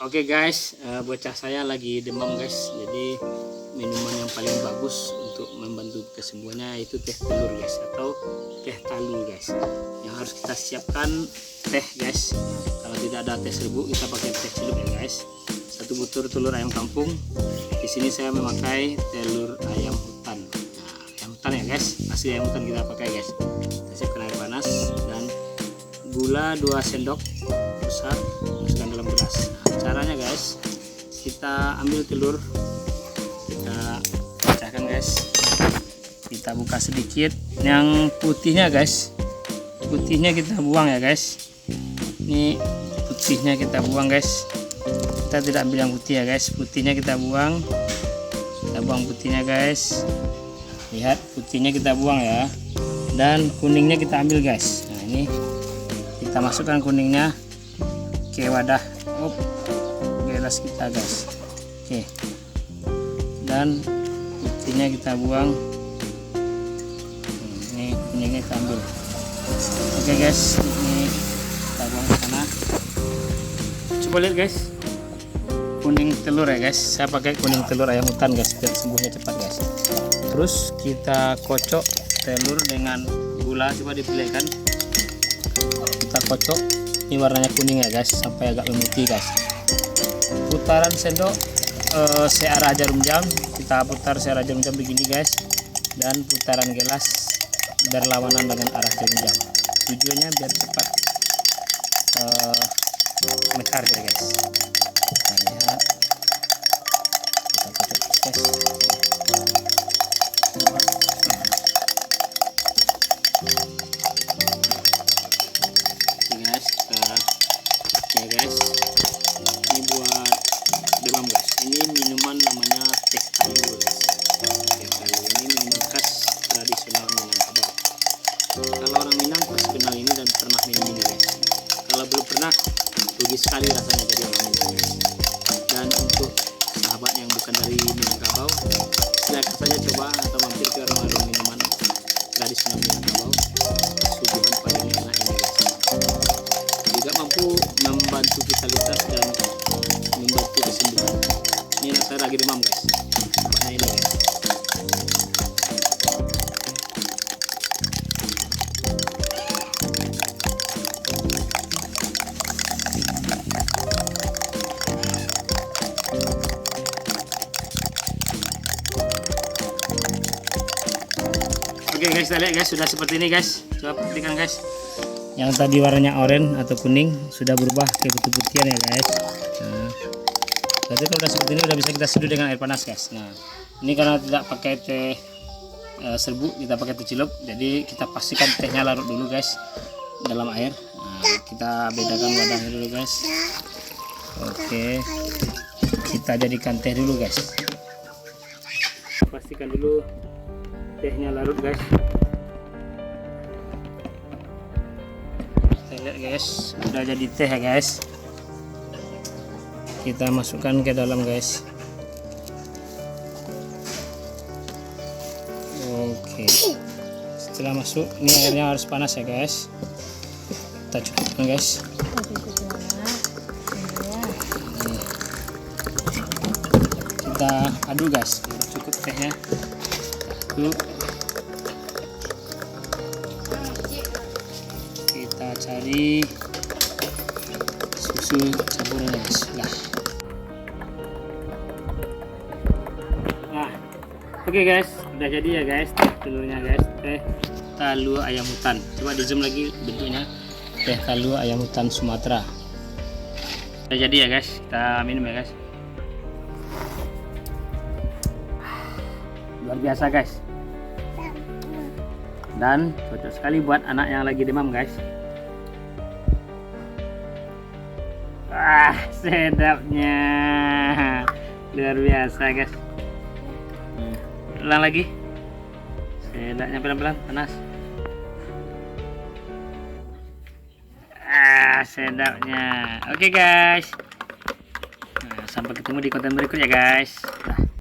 Oke guys, bocah saya lagi demam guys. Jadi minuman yang paling bagus untuk membantu kesembuhannya itu teh telur guys, atau teh talu guys. Yang harus kita siapkan teh guys. Kalau tidak ada teh serbuk, kita pakai teh celup ya guys. 1 butir telur ayam kampung. Di sini saya memakai telur ayam hutan. Nah, ayam hutan ya guys, asli ayam hutan kita pakai guys. Kita siapkan air panas dan gula 2 sendok besar, masukkan dalam gelas. Nah, caranya guys, kita ambil telur, kita pecahkan guys, kita buka sedikit. Yang putihnya guys, putihnya kita buang ya guys. Ini putihnya kita buang guys, kita tidak ambil yang putih ya guys. Putihnya kita buang putihnya guys. Lihat, putihnya kita buang ya, dan kuningnya kita ambil guys. Nah, ini kita masukkan kuningnya ke wadah gelas kita guys. Oke, dan putihnya kita buang. Ini kuningnya kita ambil. Oke guys, ini kita buang ke sana. Coba lihat guys, kuning telur ya guys. Saya pakai kuning telur ayam hutan guys, biar sembuhnya cepat guys. Terus kita kocok telur dengan gula. Coba dipilihkan, kita kocok. Ini warnanya kuning ya guys, sampai agak memutih guys. Putaran sendok searah jarum jam, kita putar searah jarum jam begini guys, dan putaran gelas berlawanan dengan arah jarum jam. Tujuannya biar cepat mekar ya guys. Kita lihat, kita kocok guys. Ya guys, ini buat demam guys. Ini minuman namanya teh talu guys. Teh talu ini minuman khas tradisional Minangkabau. Kalau orang Minang pasti kenal ini dan pernah minum ini guys. Kalau belum pernah, rugi sekali rasanya jadi orang Minang guys. Dan untuk sahabat yang bukan dari Minangkabau, silakan saja coba atau mampir ke warung minuman tradisional Minangkabau. Suguhan paling enak ini guys. Juga mampu membantu vitalitas dan membantu kesembuhan. Ini anak saya lagi demam guys, makanya ini guys. Oke guys, kita lihat guys, sudah seperti ini guys. Coba perhatikan guys, yang tadi warnanya oranye atau kuning sudah berubah ke putih-putihan ya guys. Nah, berarti kalau udah seperti ini udah bisa kita seduh dengan air panas guys. Nah, ini karena tidak pakai teh serbuk, kita pakai teh celup, jadi kita pastikan tehnya larut dulu guys dalam air. Nah, kita bedakan wadahnya dulu guys. Oke, kita jadikan teh dulu guys. Pastikan dulu tehnya larut guys. Lihat guys, udah jadi teh ya guys. Kita masukkan ke dalam guys. Oke, setelah masuk, ini airnya harus panas ya guys. Kita cukupkan guys. Kita aduk guys, cukup tehnya. Aduk. Kita cari susu campurannya guys. Nah, oke guys, udah jadi ya guys teh telurnya guys, teh talu ayam hutan. Coba di zoom lagi bentuknya, teh talu ayam hutan Sumatera. Udah jadi ya guys, kita minum ya guys. Luar biasa guys, dan cocok sekali buat anak yang lagi demam guys. Wah, sedapnya luar biasa guys. Ulang lagi, sedapnya pelan-pelan, panas. Sedapnya. Oke guys, nah, sampai ketemu di konten berikut ya guys. Nah.